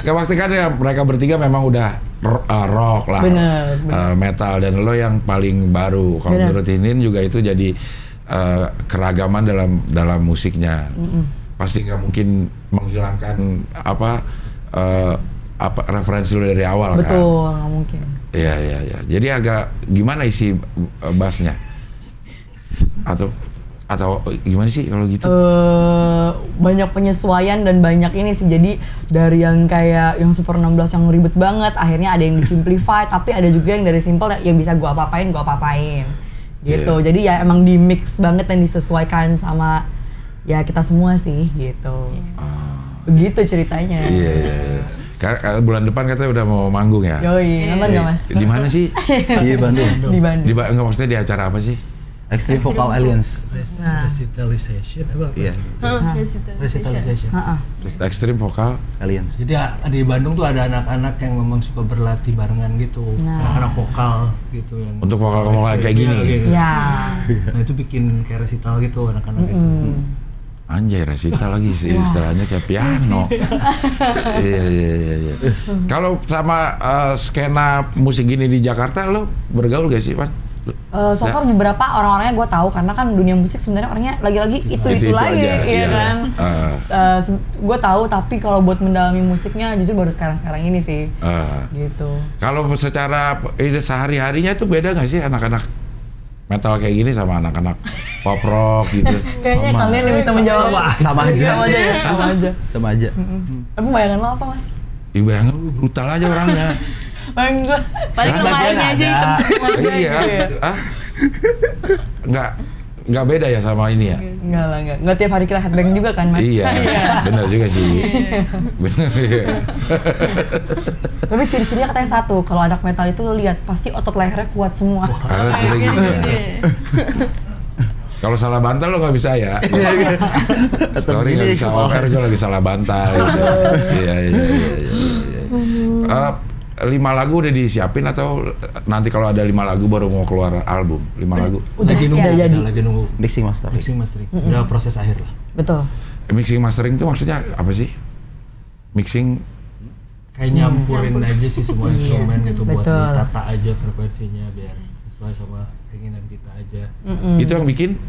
Waktu kan ya mereka bertiga memang udah rock lah. Bener. Metal, dan lo yang paling baru. Kalau menurut Inin juga itu jadi keragaman dalam musiknya. Pasti nggak mungkin menghilangkan apa referensi lo dari awal. Betul, kan? Nggak mungkin. Iya. Jadi agak gimana isi bassnya? Atau gimana sih kalau gitu? Banyak penyesuaian dan banyak ini sih. Jadi dari yang kayak yang Super 16 yang ribet banget, akhirnya ada yang disimplify, tapi ada juga yang dari simple yang bisa gua apa-apain gitu. Jadi ya emang di mix banget dan disesuaikan sama ya kita semua sih gitu. Begitu ceritanya. Iya. Bulan depan katanya udah mau manggung ya? Yoi, nonton nggak Mas? Di mana sih? Di Bandung. Nggak, maksudnya di acara apa sih? Extreme Vocal Alliance. Recitalization apa? Iya. Recitalization. Extreme Vocal Alliance. Jadi di Bandung tuh ada anak-anak yang memang suka berlatih barengan gitu, anak-anak vokal gitu yang. Untuk vokal kayak gini. Iya. Nah itu bikin kayak resital gitu anak-anak itu. Anjay, resital lagi sih istilahnya kayak piano. Iya. Kalau sama skena musik gini di Jakarta lo bergaul gak sih, Pan? So far beberapa orang-orangnya gue tahu, karena kan dunia musik sebenarnya orangnya lagi-lagi itu lagi, iya kan. Gue tahu, tapi kalau buat mendalami musiknya jujur baru sekarang ini sih. Gitu. Kalau secara sehari-harinya tuh beda nggak sih anak-anak metal kayak gini sama anak-anak pop rock gitu? Kayaknya kalian lebih bisa menjawab. Sama aja. Tapi bayangan lo apa Mas? Bayangan lu brutal aja orangnya. Enggak. Paling lemarinya aja hitam semua. Iya. Nggak beda ya sama ini ya? Enggak lah, enggak tiap hari kita headbang juga kan, Mas? Iya, benar juga sih. Benar. Tapi ciri-cirinya katanya satu, kalau anak metal itu lo lihat pasti otot lehernya kuat semua. Harus gitu ya. Kalau salah bantal lo nggak bisa ya. Sorry nggak bisa over, gue lagi salah bantal. Iya. 5 lagu udah disiapin atau nanti kalau ada 5 lagu baru mau keluar album? 5 lagu? Lagi nunggu mixing mastering. Udah proses akhir lah. Betul. Mixing mastering itu maksudnya apa sih? Mixing kayak nyampurin aja sih semua instrumen gitu buat ditata aja frekuensinya biar sesuai sama keinginan kita aja. Itu yang bikin?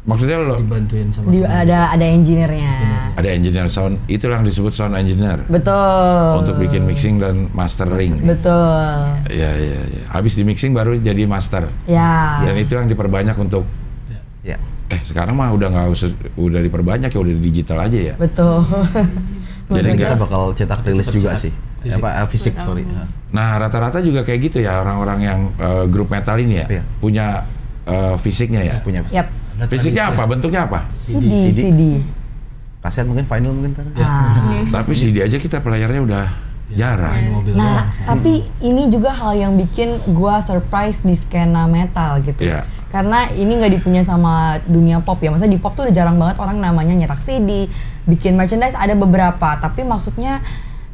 Maksudnya lo dibantuin sama ada engineer-nya. Ada engineer sound, itu yang disebut sound engineer. Betul. Untuk bikin mixing dan mastering. Betul. Iya. Habis di mixing baru jadi master. Ya. Dan itu yang diperbanyak untuk. Ya. Sekarang mah udah nggak usah, udah diperbanyak ya, udah digital aja ya. Betul. Jadi kita bakal cetak rilis juga sih. Fisik, sorry. Nah rata-rata juga kayak gitu ya orang-orang yang grup metal ini ya, punya fisiknya ya. Punya fisik. Yap. Fisiknya apa? Bentuknya apa? CD. Kaset mungkin, vinyl mungkin ntar. Tapi CD aja kita playernya udah jarang. Nah, tapi ini juga hal yang bikin gua surprise di skena metal gitu. Yeah. Karena ini nggak dipunya sama dunia pop ya. Maksudnya di pop tuh udah jarang banget orang namanya nyetak CD, bikin merchandise ada beberapa. Tapi maksudnya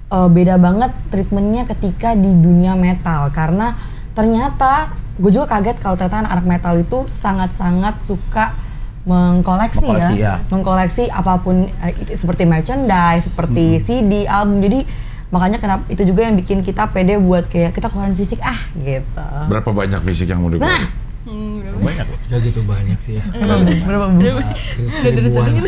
beda banget treatmentnya ketika di dunia metal. Karena ternyata gue juga kaget kalau ternyata anak metal itu sangat-sangat suka mengkoleksi ya. Mengkoleksi apapun itu seperti merchandise, seperti CD, album. Jadi makanya kenapa itu juga yang bikin kita pede buat kayak kita keluarin fisik gitu. Berapa banyak fisik yang mau dikeluarin? Banyak. Gak gitu banyak sih ya. Berapa Bu? 1000 paling.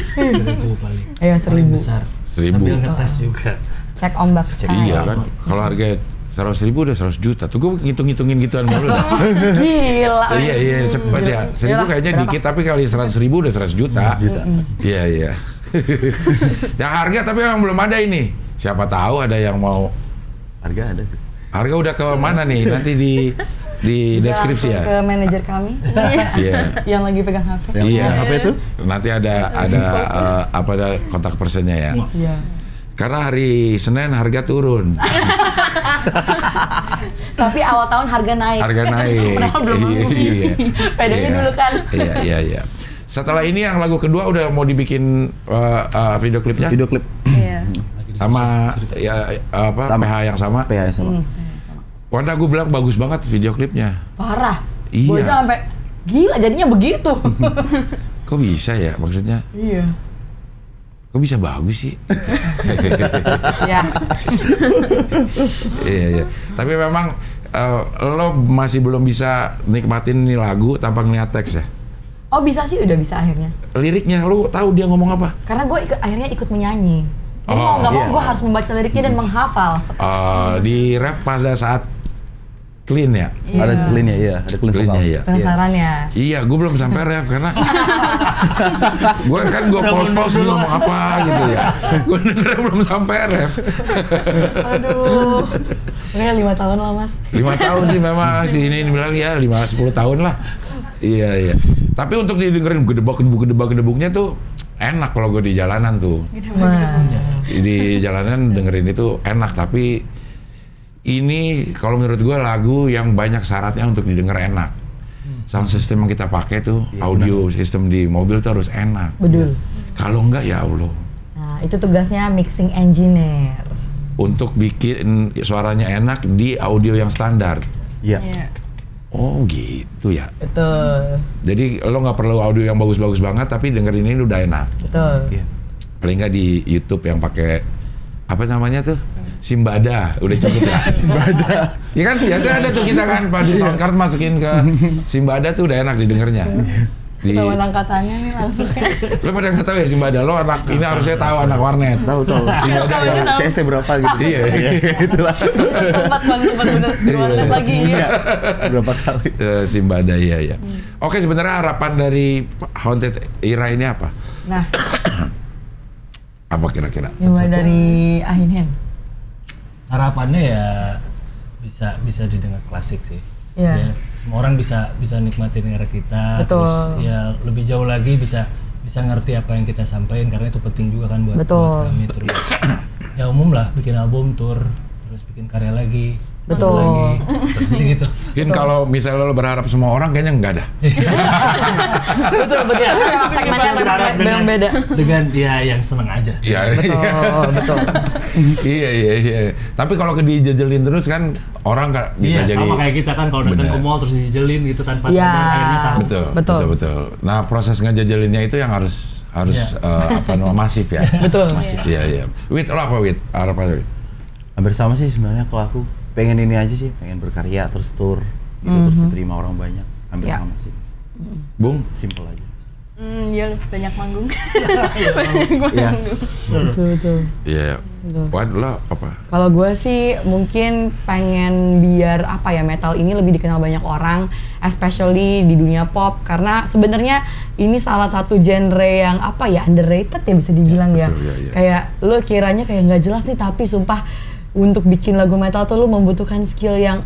Iya, 1000. Paling besar. 1000. Sambil ngetes juga. Cek ombak. Iya kan, kalau harga 100.000 udah 100 juta. Tuh gue ngitung-ngitungin gituan mulu dah. Gila. Iya cepet ya. 1000 kayaknya dikit, tapi kali 100.000 udah 100 juta. Iya. Yang harga tapi memang belum ada ini. Siapa tahu ada yang mau. Harga ada sih. Harga udah ke mana nih? Nanti di deskripsi ya. Ke manajer kami. Iya. Yang lagi pegang HP. Iya. HP itu? Nanti ada kontak personnya ya. Iya. Karena hari Senin harga turun. Tapi awal tahun harga naik. Harga naik. Iya. Pedenya dulu kan. Iya. Setelah ini yang lagu kedua udah mau dibikin video klipnya? Video klip. Iya. Sama ya PH yang sama. PH yang sama. Wanda gue bilang bagus banget video klipnya. Parah. Iya. Gue aja sampai gila jadinya begitu. Kok bisa ya maksudnya? Iya. Kok bisa bagus sih? Ya. Iya. Tapi memang lo masih belum bisa nikmatin nih lagu tanpa ngeliat teks ya? Oh bisa sih, udah bisa akhirnya. Liriknya lo tahu dia ngomong apa? Karena gue akhirnya ikut menyanyi. Jadi mau nggak mau gue harus membaca liriknya dan menghafal. Di ref pada saat clean ya? Ada clean ya, iya. Ada clean vokal. Ya. Penasaran ya? Iya, gue belum sampai ref karena gue pause nih ngomong apa gitu ya. Gue denger belum sampai ref. Aduh. Kayaknya 5 tahun lah Mas. 5 tahun sih memang si ini bilang ya 5-10 tahun lah. Iya. Tapi untuk didengerin gedebak-gedebuknya tuh enak kalau gue di jalanan tuh. Di jalanan dengerin itu enak, tapi ini kalau menurut gue lagu yang banyak syaratnya untuk didengar enak. Sound system yang kita pakai tuh, audio system di mobil tuh harus enak. Betul. Kalau enggak ya Allah. Nah, itu tugasnya mixing engineer. Untuk bikin suaranya enak di audio yang standar. Iya. Oh gitu ya. Betul. Jadi lo nggak perlu audio yang bagus-bagus banget, tapi dengerin ini udah enak. Betul. Iya. Paling nggak di YouTube yang pakai apa namanya tuh? Simbada, udah cukup ya. Simbada. Ya kan biasa ada tuh kita kan di soundcard masukin ke Simbada tuh udah enak didengarnya. Lawan angkatannya nih langsung. Lo pada nggak tahu ya Simbada, lo anak ini harusnya tahu anak warnet. Tahu. Simbada yang CST berapa gitu. Iya. Itulah. Sempat bener. Warnet lagi. Iya. Berapa kali. Simbada iya. Oke, sebenarnya harapan dari Haunted Era ini apa? Nah. Apa kira-kira? Coba dari Ahinhen. Harapannya ya bisa didengar klasik sih. Iya. Ya, semua orang bisa nikmatin era kita. Betul. Terus ya lebih jauh lagi bisa ngerti apa yang kita sampaikan, karena itu penting juga kan buat kami. Terus ya umum lah, bikin album, tour, terus bikin karya lagi. Betul. Lagi. Terus gitu. Mungkin kalau misalnya lo berharap semua orang, kayaknya enggak ada. Betul. Segmennya memang beda. Dengan dia yang seneng aja. Iya. Betul. Iya. Tapi kalau dijejelin terus kan orang bisa jadi. Iya, sama kayak kita kan kalau datang ke mall terus dijejelin gitu tanpa sadar, akhirnya tahu. Betul. Nah, proses ngejejelinnya itu yang harus masif ya. Betul. Masif. Iya. Wit, lo apa Wit? Harapannya? Hampir sama sih sebenarnya kalau aku. Pengen ini aja sih, pengen berkarya terus tour gitu, terus diterima orang banyak. Hampir sama sih. Bung, simple aja. Iya, banyak manggung. Iya. Betul. Iya. Buat lo apa? Kalau gue sih mungkin pengen biar metal ini lebih dikenal banyak orang, especially di dunia pop, karena sebenarnya ini salah satu genre yang underrated ya bisa dibilang ya. Betul, ya. Kayak lo kiranya kayak nggak jelas nih, tapi sumpah untuk bikin lagu metal tuh lo membutuhkan skill yang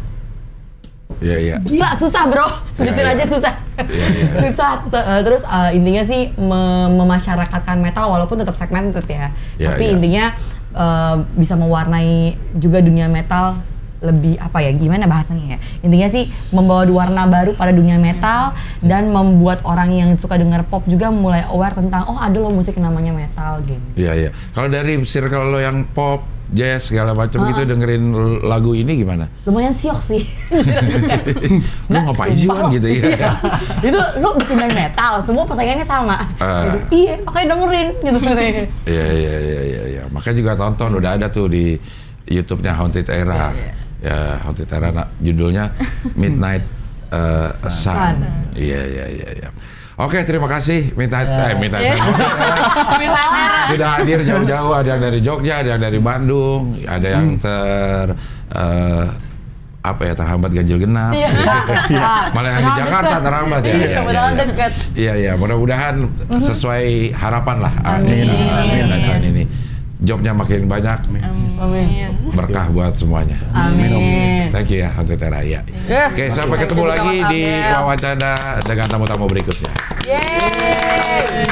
gila, susah bro, jujur aja susah. Susah. Terus intinya sih memasyarakatkan metal walaupun tetap segmented ya. Tapi intinya bisa mewarnai juga dunia metal lebih gimana bahasanya ya. Intinya sih membawa warna baru pada dunia metal dan membuat orang yang suka dengar pop juga mulai aware tentang ada loh musik namanya metal gitu. Iya. Kalau dari circle lo yang pop, jazz segala macam gitu dengerin lagu ini gimana? Lumayan siok sih. Lu ngapain sih kan gitu ya? Itu lu bikin band metal, semua pertanyaannya sama. Iya, makanya dengerin gitu. Iya. Makanya juga tonton, udah ada tuh di YouTube-nya Haunted Era. Ya, Haunted Era judulnya Midnight Sun. Iya. Oke, terima kasih Midnight Sun. Sudah hadir jauh-jauh, ada yang dari Jogja, ada yang dari Bandung, ada yang terhambat ganjil genap. Malah yang di Jakarta terhambat ya. Padahal dekat. Iya, mudah-mudahan sesuai harapan lah. Amin. Ini jobnya makin banyak. Amin. Berkah buat semuanya. Amin. Thank you ya Haunted Era ya. Oke, sampai ketemu lagi di wawancara dengan tamu-tamu berikutnya. Yeay.